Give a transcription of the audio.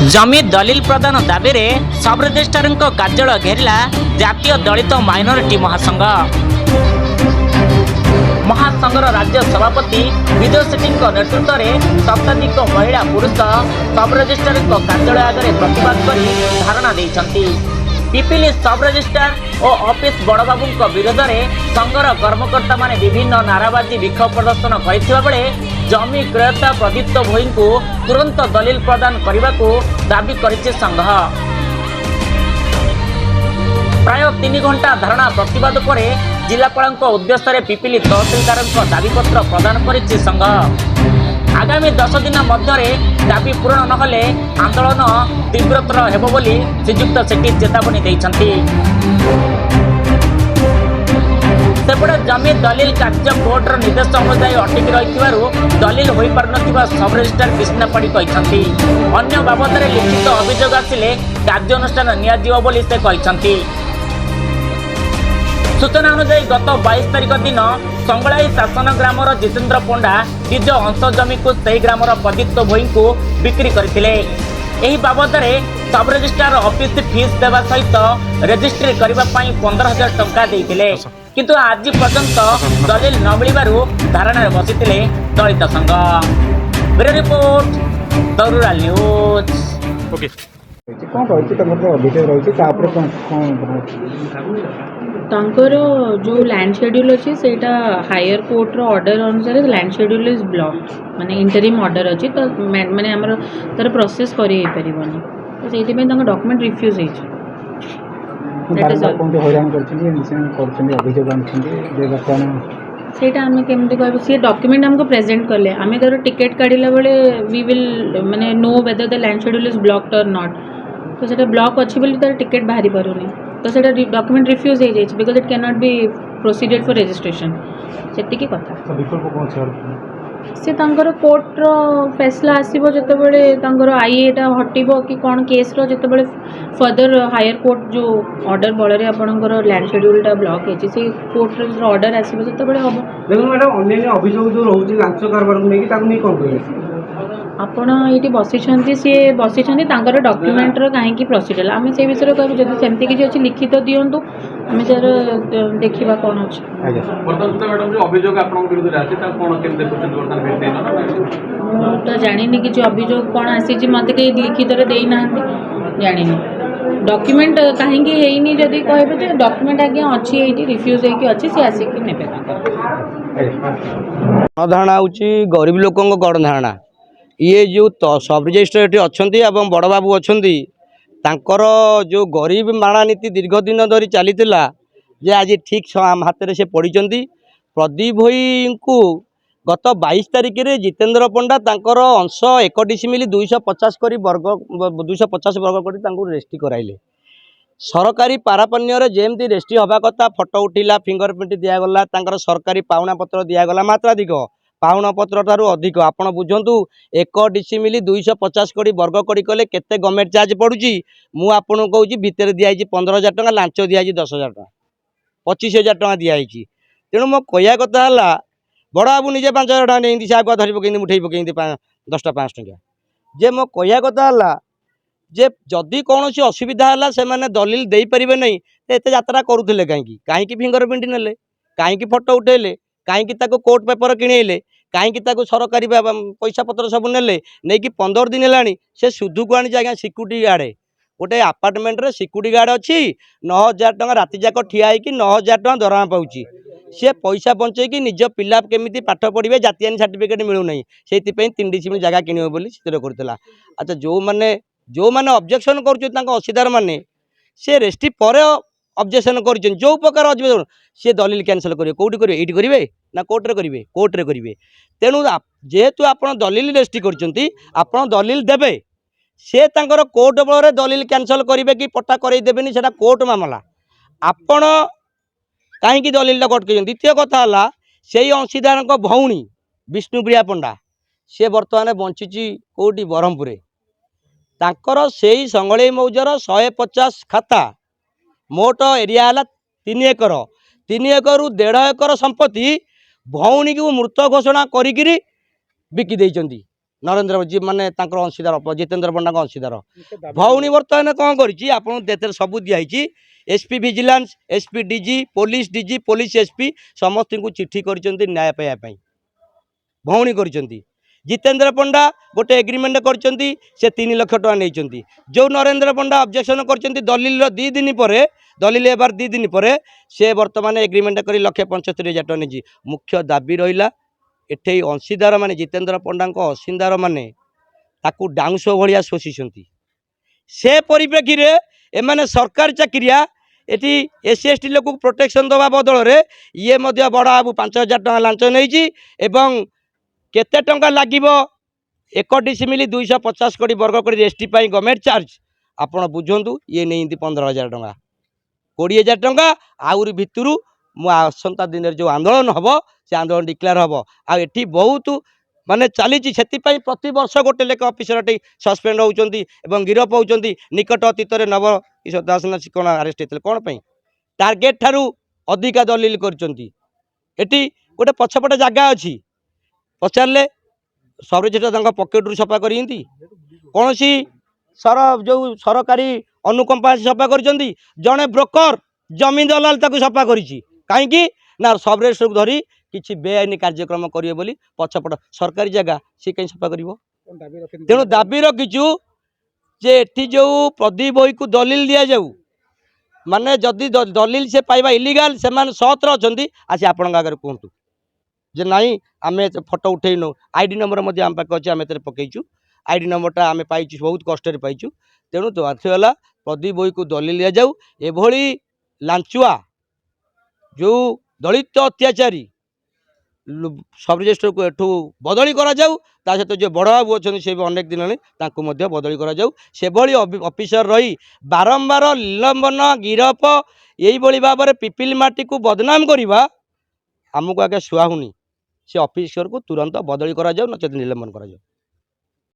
जमी दलिल प्रदान दाबी में सब रजिस्ट्रार कार्यालय घेरिला जातीय दलित माइनोरिटी महासंघ। महासंघर राज्य सभापति विजय सेठी नेतृत्व में शताधिक महिला पुरुष सब रजिस्ट्रार कार्यालय आगे प्रतिवाद कर धारणा देइछंती। पिपिली सब रजिस्ट्रार और ऑफिस बड़बाबू विरोध में संघर कर्मकर्ता माने विभिन्न नाराबाजी विक्षोभ प्रदर्शन करथिबा बेले जमी क्रेता प्रदीप्त भोई को तुरंत दलिल प्रदान करने को दाबी करिছে संघ। प्राय 3 घंटा धारणा प्रतिवाद पर जिलापाल उद्देश्य पिपिली तहसिलदार दाबीपत्र प्रदान करिছে संघ। आगामी 10 दिन मध्य दाबी पूरण नहले आंदोलन तीव्रतर हेबो बोली श्रीजुक्त सेठी चेतावनी देइछंती। सेपटे जमी दलिल कार्य कोर्टर निर्देश अनुसार अटकी रही दलिल हो पार सब रजिस्ट्रार कृष्णा पाड़ी कहते अन्य बाबद में लिखित अभियोग आसिले कार्यानुष्ठान नियाजिव बोली से कहते। सूचना अनुसार गत 22 तारिख दिन संगलाई शासन ग्रामर जितेन्द्र पंडा निज अंश जमी को सही ग्रामर प्रदीप्त भोई को बिक्री करथिले। एही बाबद में सब रजिस्ट्रार ऑफिस फीस देवा सहित रजिस्ट्री करने 15,000 टंका देइथिले, किंतु आज पर्यंत दलिल न मिलू धारणा बसिथिले दलित संघ। ब्यूरो रिपोर्ट तरुराल न्यूज। तांकर जो लैंड शेड्यूल अच्छी से हायर कोर्ट रो ऑर्डर अनुसार लैंड शेड्यूल इज ब्लॉक माने इंटरिम ऑर्डर अच्छी तो माने हमर तार प्रोसेस करि परिबनी तो सेति में तांका डॉक्यूमेंट रिफ्यूज हेछ। दैट इज हैरान अभियोग सेटा आम केमती कह सी डॉक्यूमेंट हमको प्रेजेंट कले आम तार टिकेट काढ़ला बेले वी विल माने know whether the land schedule is blocked और नॉट तो सेटा ब्लॉक अच्छी बोली तार टिकेट बाहरी पारुनी तो सेटा डॉक्यूमेंट रिफ्यूज हो जाए because it can not be proceeded for registration सेतिकी कथा। से तांकर कोर्ट रो फैसला आसीबो जतबेले तांकर आईएटा हटिबो कि कोन केस रो जतबेले फर्दर हायर कोर्ट जो ऑर्डर बଳରେ आपनकर लैंड शेड्यूल टा ब्लॉक हेछि से कोर्ट रो ऑर्डर आसीबो जतबेले हबो। देखो मैडम अन्य अभियोग जो रहउछि लांच कारबार को नेकी ताकू नै कोन कहले आपण ये बसी सी बसी डॉक्यूमेंट कहीं प्रोसीजर आम से विषय कहूँ जब सेमती किसी अच्छी लिखित दिंतु आम सर देखा कौन अच्छे तो जानी कि अभियोग कौन आसी मत कहीं लिखित देना जानी डॉक्यूमेंट कहीं जदि कहे डॉक्यूमेंट आज्ञा अच्छी रिफ्यूज होती सी आसिक ने धारणा हूँ गरीब लोकों गड़ धारणा ये जो सब रजिस्ट्रार अच्छा बड़ बाबू अच्छा तांकर जो गरीब माणा नीति दीर्घ दिन धरी चली जे आज ठीक हाथ में से पड़ी प्रदीप भई को गत 22 तारिख में जितेन्द्र पंडा तांकर अंश 1 डिसिमिल 250 वर्ग 250 वर्ग कर रेस्ट्री कराइले। सरकारी पारापण्य जेमती रेस्ट्री हवा कथा फोटो उठिला फिंगरप्रिंट दिगला सरकारी पाउना पत्र दिगला मात्राधिक पाउना पत्र ठारू अधिक आपण बुझंतु 1 डिसिमिल 250 कोटी वर्ग कोटी कले केते गवर्नमेंट चार्ज पड़ुची मु आपन कहूची भितर दियाई 15,000 टका लांच दियाई 10,000 टका 25,000 टका दियाई। तेणु मो कहया कथा हला बड़ बाबू निजे 5,000 टका नहीं से आगुआ धरी पकई उठे पकई 10टा 5 टका जे मो कहया कथा हला जे जदि कौन असुविधा है से मैंने दलिल दे पारे नहीं तो एत यात्रा करुले कहीं फिंगरप्रिंट नेले कहीं फोटो उठेले कहीं कोर्ट पेपर किणेले कहीं सरकारी पैसा पत्र सब नेले नहीं कि 15 दिन है से सुधु को आनी आज्ञा सिक्यूरीटी गार्ड गोटे आपार्टमेंट रे सिक्यूरीटी गार्ड अच्छी 9,000 टका राति जाक ठिया होगी 9,000 टका दरमा पाऊँ सी पैसा बंचेकी निज पिला केमी पाठ पढ़े जातीय सर्टिफिकेट मिलूना से 3 डिसिमिल जगह किणव बोली स्थिर करता। अच्छा जो मैंने ऑब्जेक्शन कर मैंने से रेस्ट्री पर ऑब्जेक्शन कर जो प्रकार ऑब्जेक्शन सी दलिल कैंसल करेंगे कौटी करेंगे ये करेंगे ना कोर्टे करेंगे कोर्टे करेंगे। तेणु जेहेतु आप दलिल रेस्ट्री कर दलिल देवे से कोर्ट बल दलिल कैंसल करेंगे कि पट्टा करदेनि से कोर्ट मामला आपण कहीं दलिल कटक। द्वितीय कथा है से अंशीदार भौणी विष्णुप्रिया पंडा सी बर्तमान बंची कौटी ब्रह्मपुर तांकर से संगड़े मौजार 150 खाता मोट एरिया है 3 एकर 3 एकरु 1.5 एकर संपत्ति भौणी को मृत घोषणा करी बिकी देइचंदी नरेंद्र जी माने अंशीदार जितेंद्र पंडा अंशीदार भौणी बर्तमान कौन कर सब दिखाई SP vigilance SP DG police SP समस्त को चिट्ठी कर न्याय पाइबा भौणी कर जितेंद्र पंडा गोटे एग्रीमेंट कर 3 लाख टका नहीं जो नरेंद्र पंडा ऑब्जेक्शन कर दलिल 2 दिन पर दलिल एबार 2 दिन पर से बर्तमान एग्रीमेंट कर 1,75,000 टका नहीं मुख्य दाबी रहा एठे अंशीदार माने जितेंद्र पंडा अंशीदार माने ताकू डाउंस भाया शोषिंट से परिप्रेक्षी एमाने सरकार चाकरिया एटी एससी एसटी लोक प्रोटेक्शन दवा बदल में ये बड़ बाबू 5,000 टका लांच नहीं केते टंका लागिबो 1 डिसिमिली 250 कोटी वर्ग कोटी एसटी गवर्नमेंट चार्ज आपण बुझंतु ये नहीं 15,000 टका 20,000 टका आउरी भितरु आसंता दिन जो आंदोलन हम से आंदोलन डिक्लेयर हम आठी बहुत माने चली प्रति वर्ष गोटे लेख अफिसर सस्पेंड होती गिरफ होती निकट अतीत नव किशोर दास कौन आरेस्ट होते कौन पर टार्गेट ठारू अधिका दलिल करती गोटे पछपटे जगह अच्छी पचारे सब रजिस्टर पकेट सफा करी कौन सर जो सरकारी अनुकंपा सफा कर जड़े ब्रोकर जमीन दलाल ताकू सफा कहीं ना सब रजिस्टर को धरी किसी बेआईन कार्यक्रम करेंगे बोली पछपट सरकारी जगह सी कहीं सफा कर तेणु दाबी रखीचु जे एटी जो प्रदीप भई को दलिल दि जाऊ माने जदि दलिल से पाइबा इलीगाल से सतरे अच्छा आसी आपण आगे कहतु जे नाई आम फोटो उठेनु आईडी नंबर आम पाखे अच्छे आम पकईचु आईडी नंबरटा आम पाइचु बहुत कष्ट पाइचु तेणु तो आखिगला प्रदीप भई को दलिल दि जाऊ एभली लांचुआ जो दलित अत्याचारी सब रजिस्टर को एठू बदली करा जाऊ ता सहित जो बड़ बाबू अच्छा से भी अनेक दिन बदली करा जाऊ से भली ऑफिसर रही बारंबार निलंबन गिरफ यही भाव में पिपिल माटी को बदनाम करवा आमको आगे सुहाऊनी से ऑफिसर को तुरंत बदली करा जाऊ नचेत निलंबन करा जाऊ।